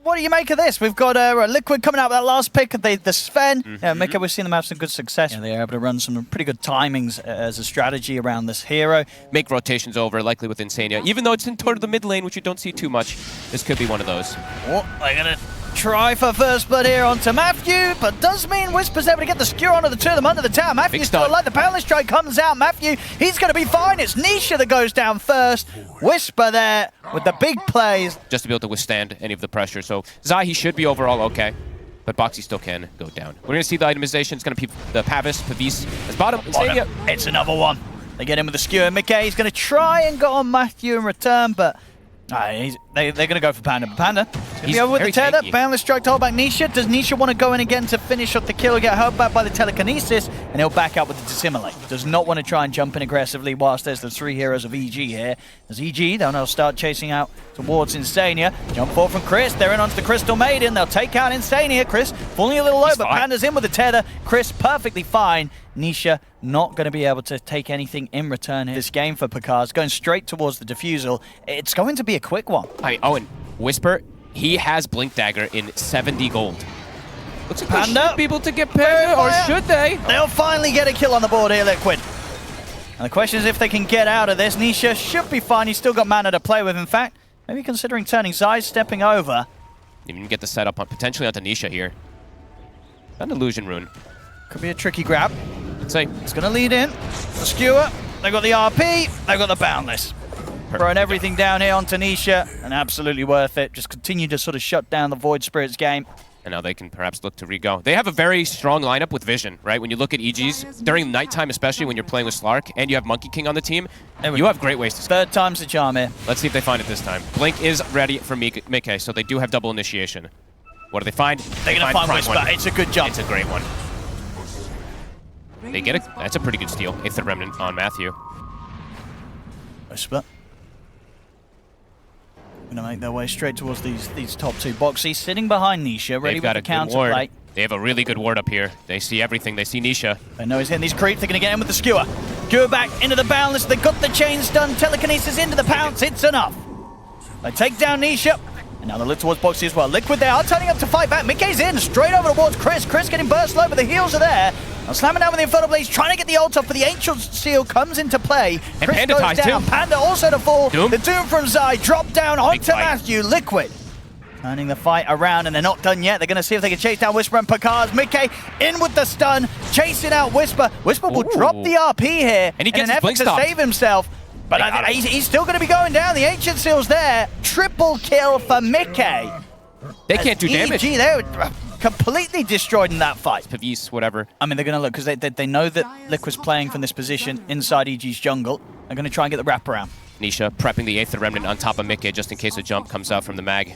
what do you make of this? We've got Liquid coming out with that last pick, the Sven. Mika, we've seen them have some good success. Yeah, they're able to run some pretty good timings as a strategy around this hero. Make rotations over, likely with Insania. Even though it's in toward the mid lane, which you don't see too much, this could be one of those. Oh, they're going to try for first blood here onto Matthew, but does mean Whisper's able to get the skewer onto the two of them under the tower. Matthew's still alive. The Boundless Strike comes out. Matthew, he's going to be fine. It's Nisha that goes down first. Whisper there with the big plays. Just to be able to withstand any of the pressure. So Zai, he should be overall okay, but Boxy still can go down. We're going to see the itemization. It's going to be the Pavis as bottom. Insania. It's another one. They get in with the skewer. Mickey's going to try and go on Matthew in return, but they're going to go for Panda. Panda, he's over with the tether. Boundless Strike to hold back Nisha. Does Nisha want to go in again to finish off the kill, get held back by the telekinesis, and he'll back out with the dissimilate. Does not want to try and jump in aggressively whilst there's the three heroes of EG here. As EG, they'll now start chasing out towards Insania. Jump forward from Chris. They're in onto the Crystal Maiden. They'll take out Insania. Chris falling a little low, but Panda's in with the tether. Chris perfectly fine. Nisha not going to be able to take anything in return here. This game for Picard's going straight towards the defusal. It's going to be a quick one. And Whisper, he has Blink Dagger in 70 gold. Looks like Panda they should be able to get paired, or should they? They'll finally get a kill on the board here, Liquid. And the question is if they can get out of this. Nisha should be fine. He's still got mana to play with. In fact, maybe considering turning Zai, stepping over. Even get the setup on potentially onto Nisha here. An illusion rune. Could be a tricky grab. I'd say it's going to lead in. The skewer. They've got the RP. They've got the Boundless. Throwing everything down here on Tanisha, and absolutely worth it. Just continue to sort of shut down the Void Spirits game. And now they can perhaps look to re-go. They have a very strong lineup with vision, right? When you look at EGs, during nighttime especially when you're playing with Slark, and you have Monkey King on the team, you have great ways to score. Third time's the charm here. Let's see if they find it this time. Blink is ready for Mickey, so they do have double initiation. What do they find? They're going to find Whisper. It's a good jump. It's a great one. They get it. That's a pretty good steal. Aether Remnant on Matthew. Whisper. Going to make their way straight towards these top two boxes. Sitting behind Nisha, ready with the counter play. They have a really good ward up here. They see everything. They see Nisha. They know he's hitting these creeps. They're going to get in with the skewer. Skewer back into the Boundless. They got the chain stun. Telekinesis into the pounce. It's enough. They take down Nisha. And now they look towards Boxy as well. Liquid, they are turning up to fight back. Mickey's in, straight over towards Chris. Chris getting burst low, but the heals are there. Now slamming down with the Infernal Blaze, trying to get the ult off, but the Ancient Seal comes into play. And Chris Panda goes down. too. Panda also to fall. Doom. The Doom from Zai dropped down onto Matthew. Liquid turning the fight around, and they're not done yet. They're going to see if they can chase down Whisper and Picard. Mickey in with the stun, chasing out Whisper. Whisper will drop the RP here and he gets in an effort to save himself. But he's still going to be going down. The Ancient Seal's there. Triple kill for Mickey. They can't do damage. EG, they were completely destroyed in that fight. Pavis, whatever. I mean, they're going to look, because they know that Liquid's playing from this position inside EG's jungle. They're going to try and get the wraparound. Nisha prepping the Aether Remnant on top of Mickey just in case a jump comes out from the mag.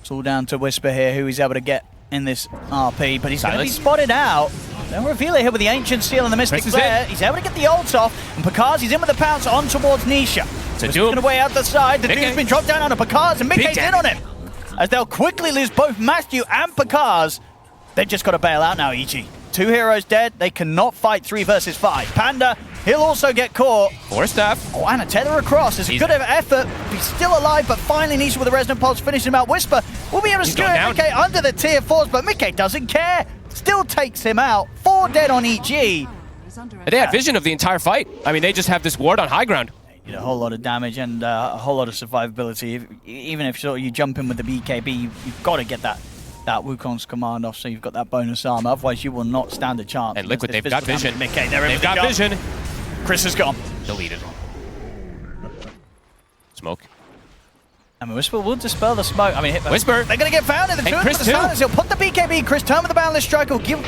It's all down to Whisper here, who he's able to get in this RP, but he's going to be spotted out. They'll reveal it here with the Ancient Seal and the Mystic Flare. He's able to get the ult off, and Picard's, he's in with the pounce on towards Nisha. It's going away out the side. The Doom's been dropped down onto Picard's, and Mickey's in on him. As they'll quickly lose both Matthew and Picard's. They've just got to bail out now, EG. Two heroes dead. They cannot fight 3 versus 5. Panda, he'll also get caught. 4 staff. Oh, and a tether across. It's a good effort. He's still alive, but finally Nisha with the Resonant Pulse finishing him out. Whisper will be able to skewer Mickey under the tier 4s, but Mickey doesn't care. Still takes him out. 4 dead on EG. They had vision of the entire fight. I mean, they just have this ward on high ground. A whole lot of damage and a whole lot of survivability. Even if you jump in with the BKB, you've got to get that Wukong's command off, so you've got that bonus armor. Otherwise, you will not stand a chance. And Liquid, they've got vision. Mickey, they've got vision. Chris is gone. Deleted. Smoke. I mean, Whisper will dispel the smoke. I mean, Whisper. They're going to get found in the two Chris of the silence. He'll put the BKB. Chris turn with the Boundless Strike. Will give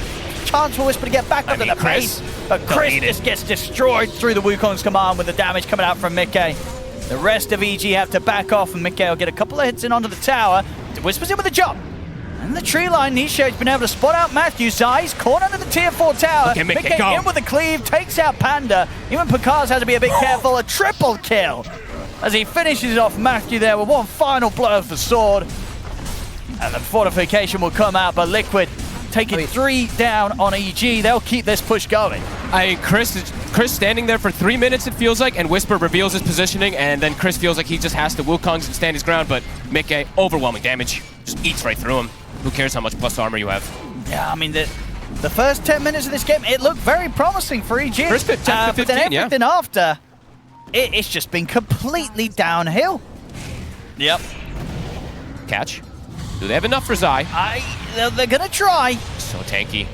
chance for Whisper to get back under the pace. But Chris just gets destroyed through the Wukong's command with the damage coming out from Mickey. The rest of EG have to back off, and Mickey will get a couple of hits in onto the tower. Whisper's in with the jump. And the tree line, Nisha has been able to spot out Matthew. Zai's caught under the tier 4 tower. Okay, Mickey in with the cleave, takes out Panda. Even Picard's has to be a bit careful. A triple kill as he finishes off Matthew there with one final blow of the sword. And the fortification will come out, but Liquid taking 3 down on EG. They'll keep this push going. Chris standing there for 3 minutes, it feels like, and Whisper reveals his positioning, and then Chris feels like he just has to Wukong's and stand his ground, but Mickey, overwhelming damage. just eats right through him. Who cares how much plus armor you have? Yeah, I mean, the first 10 minutes of this game, it looked very promising for EG. First 10 to 15, but then everything after, it's just been completely downhill. Yep. Catch. Do they have enough for Zai? They're going to try. So tanky.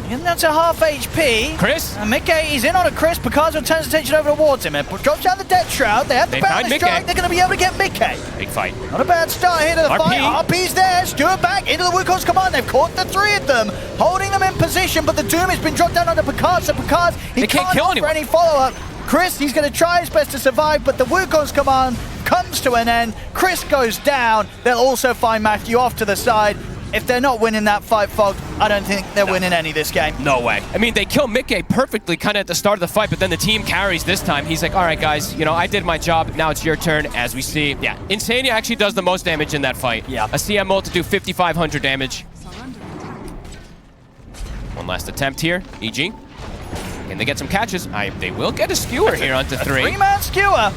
And that's a half HP. Chris? And Mickey, he's in on a Chris. Picasso turns attention over towards him and drops down the Death Shroud. They have the balance strike. They're going to be able to get Mickey. Big fight. Not a bad start here to the fight. RP's there. Stuart back into the Wukong's command. They've caught the three of them, holding them in position, but the Doom has been dropped down onto Picasso. Picasso, he can't kill anyone. For any follow-up. Chris, he's going to try his best to survive, but the Wukong's command comes to an end. Chris goes down. They'll also find Matthew off to the side. If they're not winning that fight, Fog, I don't think they're winning any this game. No way. I mean, they kill Mickey perfectly kind of at the start of the fight, but then the team carries this time. He's like, all right, guys, you know, I did my job. Now it's your turn, as we see. Yeah, Insania actually does the most damage in that fight. Yeah. A CM ult to do 5,500 damage. One last attempt here. EG. Can they get some catches? They will get a skewer here onto 3. 3-man skewer.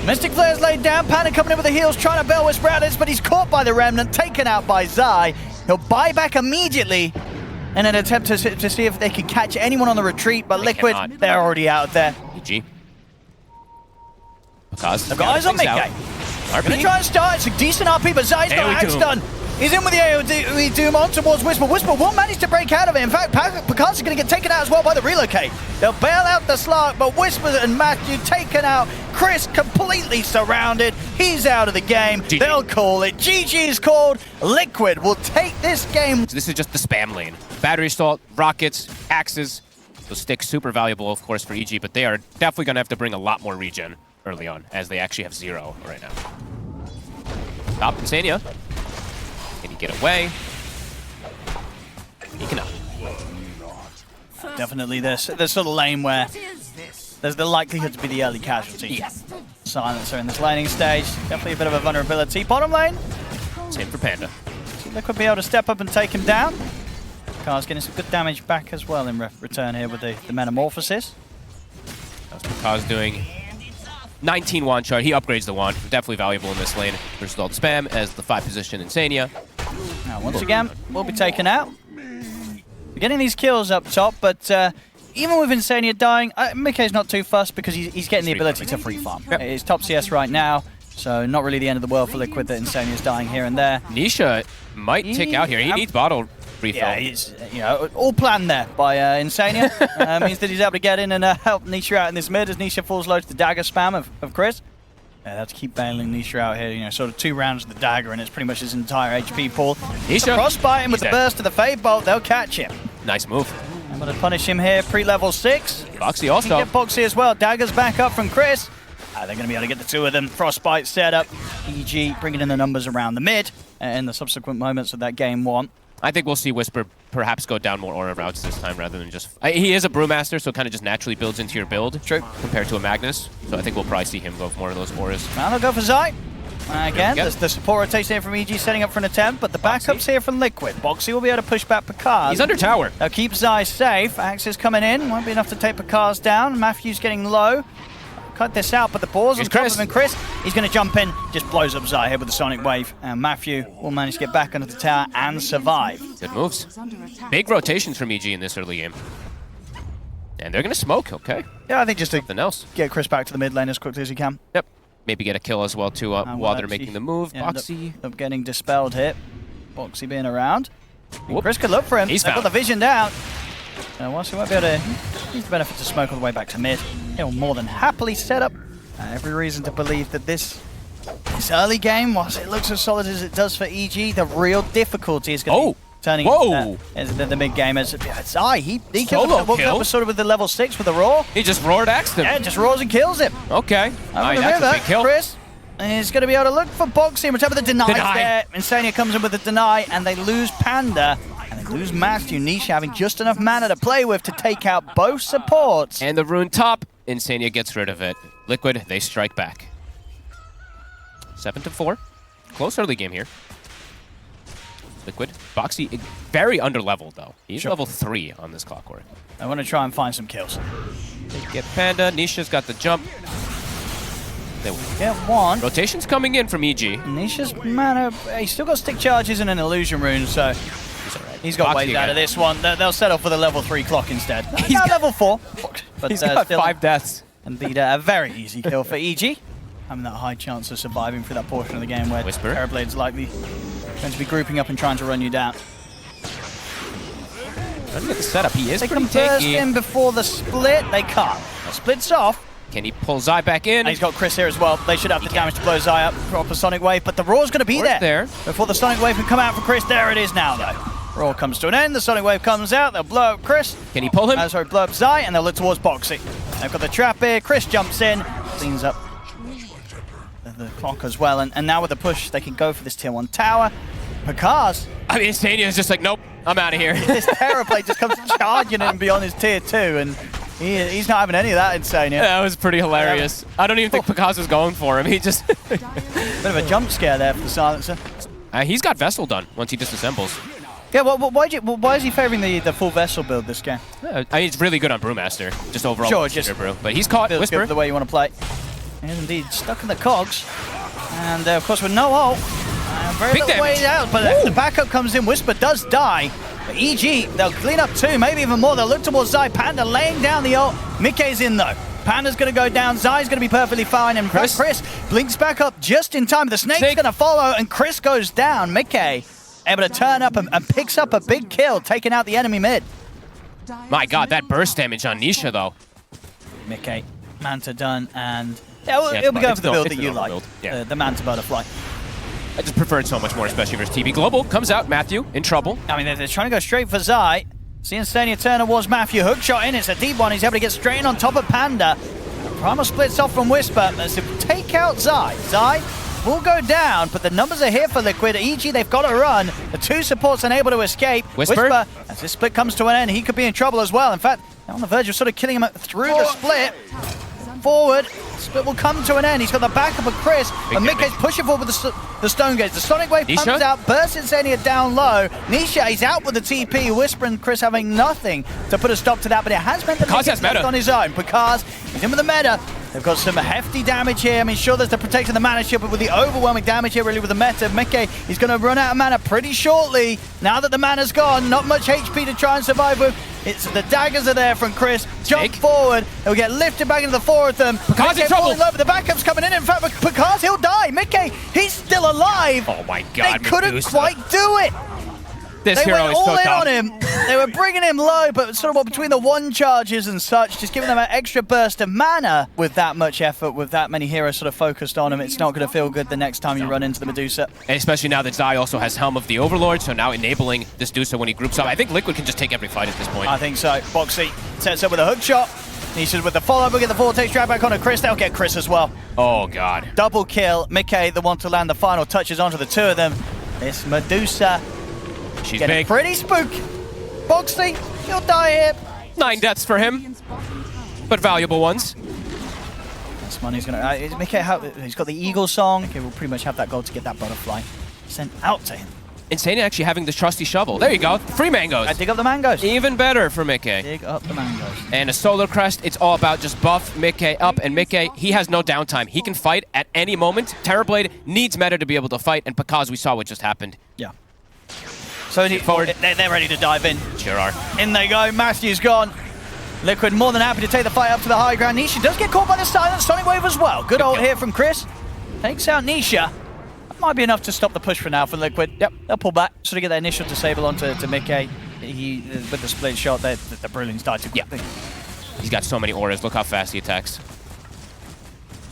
Mystic Flare's laid down. Panda coming in with the heals, trying to Bell Whisper out this, but he's caught by the Remnant, taken out by Zai. He'll buy back immediately in an attempt to see if they can catch anyone on the retreat, but Liquid, they're already out there. EG. Because they've got eyes on Mickey. Gonna try and start. It's a decent RP, but Zai's got axe done. He's in with the AoE Doom on towards Whisper. Whisper won't manage to break out of it. In fact, Picasso's going to get taken out as well by the relocate. They'll bail out the Slark, but Whisper and Matthew taken out. Chris completely surrounded. He's out of the game. GG. They'll call it. GG is called. Liquid will take this game. This is just the spam lane. Battery assault, rockets, axes. Those sticks super valuable, of course, for EG, but they are definitely going to have to bring a lot more regen early on, as they actually have 0 right now. Top Insania. Can he get away? He cannot. Definitely there's sort of lane where there's the likelihood to be the early casualty. Yeah. Silencer in this laning stage. Definitely a bit of a vulnerability. Bottom lane. Same for Panda. Liquid be able to step up and take him down. Car's getting some good damage back as well in return here with the Metamorphosis. That's Kaz doing 19 wand shard. He upgrades the wand. Definitely valuable in this lane. Versus all the spam as the 5 position Insania. Now once again, will be taken out. We're getting these kills up top, but even with Insania dying, Mickey's not too fussed because he's getting the ability to free farm. Yep. It's top CS right now, so not really the end of the world for Liquid that Insania's dying here and there. Nisha might tick out here. He needs bottle refill. Yeah, he's all planned there by Insania. Means that he's able to get in and help Nisha out in this mid as Nisha falls low to the dagger spam of Chris. Yeah, they have to keep bailing Nisha out here, sort of 2 rounds of the dagger, and it's pretty much his entire HP pool. Nisha Frostbite him with the burst of the Fade Bolt, they'll catch him. Nice move. I'm going to punish him here, pre-level 6. Boxy also. Get Boxy as well, daggers back up from Chris. They're going to be able to get the 2 of them. Frostbite set up, EG bringing in the numbers around the mid in the subsequent moments of that game 1. I think we'll see Whisper perhaps go down more aura routes this time rather than just... he is a Brewmaster, so it kind of just naturally builds into your build. True. Compared to a Magnus. So I think we'll probably see him go for more of those auras. Now they'll go for Zai. Again, the support rotation here from EG setting up for an attempt, but the backup's here from Liquid. Boxy will be able to push back Picard. He's under tower. They'll keep Zai safe. Axe is coming in. Won't be enough to take Picard's down. Matthew's getting low. Cut this out, but the pause on top of him, Chris. He's going to jump in, just blows up Zai here with the Sonic Wave. And Matthew will manage to get back under the tower and survive. Good moves. Big rotations from EG in this early game. And they're going to smoke, okay. Yeah, I think just to something else. Get Chris back to the mid lane as quickly as he can. Yep. Maybe get a kill as well, too, while they're making the move. Boxy. End up getting dispelled here. Boxy being around. Chris could look for him. He's got the vision down. Whilst he won't be able to use the benefit to smoke all the way back to mid, he'll more than happily set up. Every reason to believe that this early game, whilst it looks as solid as it does for EG, the real difficulty is going to be turning into the mid game. As Zai, he killed him. Woke up sort of with the level 6 with the roar. He just roared axed him. Yeah, just roars and kills him. Okay. That's a big kill. Chris, and he's going to be able to look for Boxy and return with the deny there. Insania comes in with the deny, and they lose Panda. And they lose Matthew. Nisha having just enough mana to play with to take out both supports. And the rune top, Insania gets rid of it. Liquid, they strike back. 7-4. Close early game here. Liquid. Boxy, very under-leveled, though. He's level 3 on this Clockwork. I want to try and find some kills. They get Panda. Nisha's got the jump. They get one. Rotation's coming in from EG. Nisha's mana, he's still got stick charges and an illusion rune, so he's got ways out of this one. They'll settle for the level 3 clock instead. He's got level 4. But he's got still 5 deaths. Indeed, a very easy kill for EG. Having that high chance of surviving through that portion of the game where Terrorblade's likely going to be grouping up and trying to run you down. Look at the setup. He is they pretty can burst tanky. in before the split. They can't. The split's off. Can he pull Zai back in? And he's got Chris here as well. They should have the damage to blow Zai up. Proper Sonic Wave, but the Roar's going to be there. Before the Sonic Wave can come out for Chris. There it is now, though. Roar comes to an end. The Sonic Wave comes out. They'll blow up Chris. Can he pull him? Sorry, blow up Zai, and they'll look towards Boxy. They've got the trap here. Chris jumps in, cleans up the clock as well. And now with the push, they can go for this tier 1 tower. Picard. I mean, Insania is just like, nope, I'm out of here. This Terrorblade just comes charging him beyond his tier 2, and he's not having any of that Insania. That was pretty hilarious. I don't even think Picard was going for him. He just... Bit of a jump scare there for the Silencer. He's got Vessel done once he disassembles. Yeah, well, why is he favoring the full Vessel build this game? I mean, it's really good on Brewmaster, just overall. Sure, just Brew. But he's caught Whisper. The way you want to play. He is indeed stuck in the cogs. And of course with no ult, very big little way out, but the backup comes in. Whisper does die. But EG, they'll clean up 2, maybe even more. They'll look towards Zai. Panda laying down the ult. Mickey's in though. Panda's going to go down. Zai's going to be perfectly fine. And Chris blinks back up just in time. The Snake's going to follow, and Chris goes down. Mickey able to turn up and picks up a big kill, taking out the enemy mid. My god, that burst damage on Nisha though. Mickey, Manta done, and it'll be going for the build that you like. Yeah. The Manta Butterfly. I just prefer it so much more, especially versus TB. Global comes out, Matthew in trouble. I mean, they're trying to go straight for Zai. See Insania turn towards Matthew. Hook shot in, it's a deep one. He's able to get straight in on top of Panda. Primal splits off from Whisper. As to take out Zai. Zai will go down, but the numbers are here for Liquid. EG, they've got to run. The 2 supports unable to escape. Whisper, as this split comes to an end, he could be in trouble as well. In fact, they're on the verge of sort of killing him through the split. Forward, split will come to an end. He's got the backup of Chris, and Mickey's pushing forward with the Stone Gaze. The Sonic Wave comes out, bursts Insania down low. Nisha, he's out with the TP. Whisper and Chris having nothing to put a stop to that, but it has meant that Mickey's left on his own. Because he's in with the meta. They've got some hefty damage here. I mean, sure, there's the protection of the mana shield, but with the overwhelming damage here, really, with the meta, Mickey, he's going to run out of mana pretty shortly. Now that the mana's gone, not much HP to try and survive with. It's the daggers are there from Chris. Jump forward. He'll get lifted back into the 4 of them. Picard's in trouble. Low, but the backup's coming in. In fact, Picard, he'll die. Mickey, he's still alive. Oh my god, they couldn't quite do it. This they hero went is all so in dumb. on him. They were bringing him low, but sort of between the 1 charges and such, just giving them an extra burst of mana with that much effort, with that many heroes sort of focused on him. It's not going to feel good the next time you run into the Medusa. And especially now that Zai also has Helm of the Overlord, so now enabling this Medusa when he groups up. I think Liquid can just take every fight at this point. I think so. Boxy sets up with a hook shot. Nisha's with the follow-up. We'll get the vortex drag back onto Chris. They'll get Chris as well. Oh god. Double kill. Mickey, the one to land the final touches onto the 2 of them. This Medusa. She's getting big. Pretty spooky. Boxy, he'll die here. 9 deaths for him, but valuable ones. This money's gonna. Mickey, he's got the Eagle song. Okay, we'll pretty much have that goal to get that butterfly sent out to him. Insania actually having this trusty shovel. There you go. Free mangoes. I dig up the mangoes. Even better for Mickey. Dig up the mangoes. And a Solar Crest, it's all about just buff Mickey up. And Mickey, he has no downtime. He can fight at any moment. Terrorblade needs meta to be able to fight. And because we saw what just happened. Yeah. So forward. They're ready to dive in. Sure are. In they go. Matthew's gone. Liquid more than happy to take the fight up to the high ground. Nisha does get caught by the silent Sonic Wave as well. Good ult here from Chris. Takes out Nisha. That might be enough to stop the push for now for Liquid. Yep, they'll pull back. Sort of get that initial disable onto Mickey. With the split shot, the Brilliance died too quickly. He's got so many auras. Look how fast he attacks.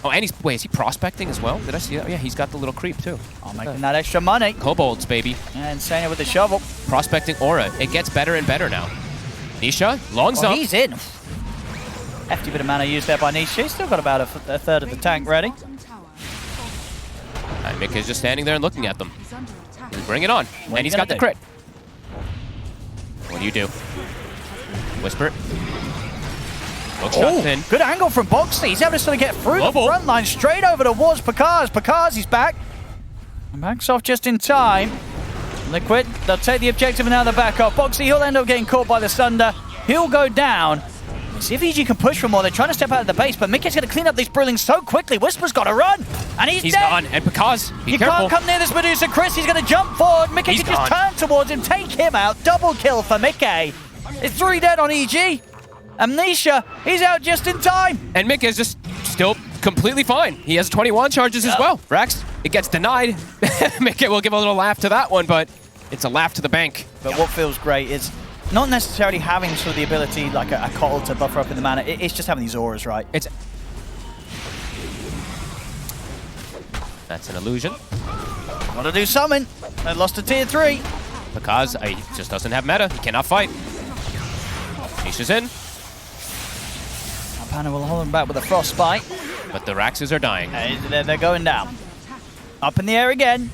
Oh, and wait, is he prospecting as well? Did I see that? Yeah, he's got the little creep too. Oh, making that extra money. Kobolds, baby. And Insania with the shovel. Prospecting aura. It gets better and better now. Nisha, longs up. He's in. Hefty bit of mana used there by Nisha. He's still got about a 1/3 of the tank ready. And Mick is just standing there and looking at them. Bring it on. And he's got the crit. What do you do? Whisper. Look shots in. Good angle from Boxy. He's able to sort of get through the front line straight over towards Picard. Picard, he's back. And backs off just in time. Liquid, they'll take the objective and now they're back off. Boxy, he'll end up getting caught by the Sunder. He'll go down. See if EG can push for more. They're trying to step out of the base, but Mickey's going to clean up these Brillings so quickly. Whisper's got to run, and he's dead. Gone. And because you can't come near this Medusa. Chris, he's going to jump forward. Mickey can just turn towards him, take him out. Double kill for Mickey. It's 3 dead on EG. Amnesia, he's out just in time. And Mickey is just still completely fine. He has 21 charges as well. Rax, it gets denied. Mickey will give a little laugh to that one, but it's a laugh to the bank. But what feels great is not necessarily having sort of the ability like a Cottle to buffer up in the mana. It's just having these auras, right? That's an illusion. Gotta do summon. They lost to tier 3. Because he just doesn't have meta. He cannot fight. Nisha's in. Panda will hold him back with a frostbite. But the Raxes are dying. They're going down. Up in the air again.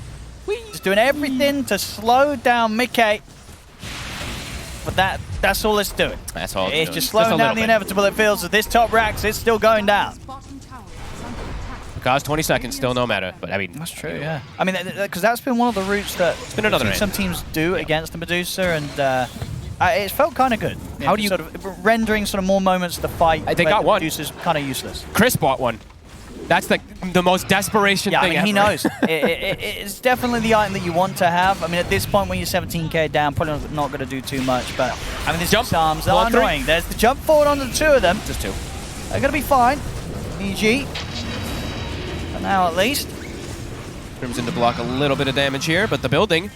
Just doing everything to slow down Mickey. But that's all it's doing. That's all it's just slowing down the inevitable. It feels that this top Rax is still going down. Because 20 seconds, still no matter. But I mean, that's true, yeah. I mean, because that's been one of the routes that some teams do against the Medusa, and it's felt kind of good. How do you sort of rendering sort of more moments of the fight? They got one. Medusa's kind of useless. Chris bought one. That's the most desperation thing ever. He knows. It's definitely the item that you want to have. I mean, at this point when you're 17k down, probably not going to do too much. But I mean, these arms are annoying. There's the jump forward on the 2 of them. Just 2. They're going to be fine. EG. For now, at least. Crimson to block a little bit of damage here, but the building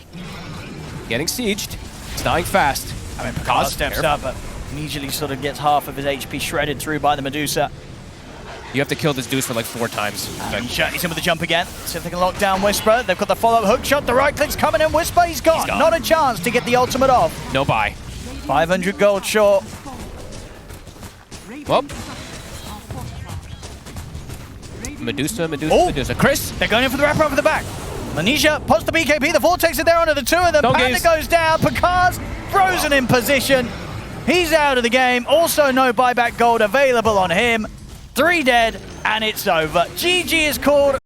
getting sieged. It's dying fast. I mean, Picard steps up, but immediately sort of gets half of his HP shredded through by the Medusa. You have to kill this Deuce for like 4 times. He's in with the jump again. See if they can lock down Whisper. They've got the follow-up hook shot. The right click's coming in. Whisper, he's gone. Not a chance to get the ultimate off. No buy. 500 gold short. Well. Medusa. Chris! They're going in for the wrapper over the back. Manisha pots the BKB. The Vortex is there under the 2 of them. Panda goes down. Picard's frozen in position. He's out of the game. Also no buyback gold available on him. 3 dead, and it's over. GG is called.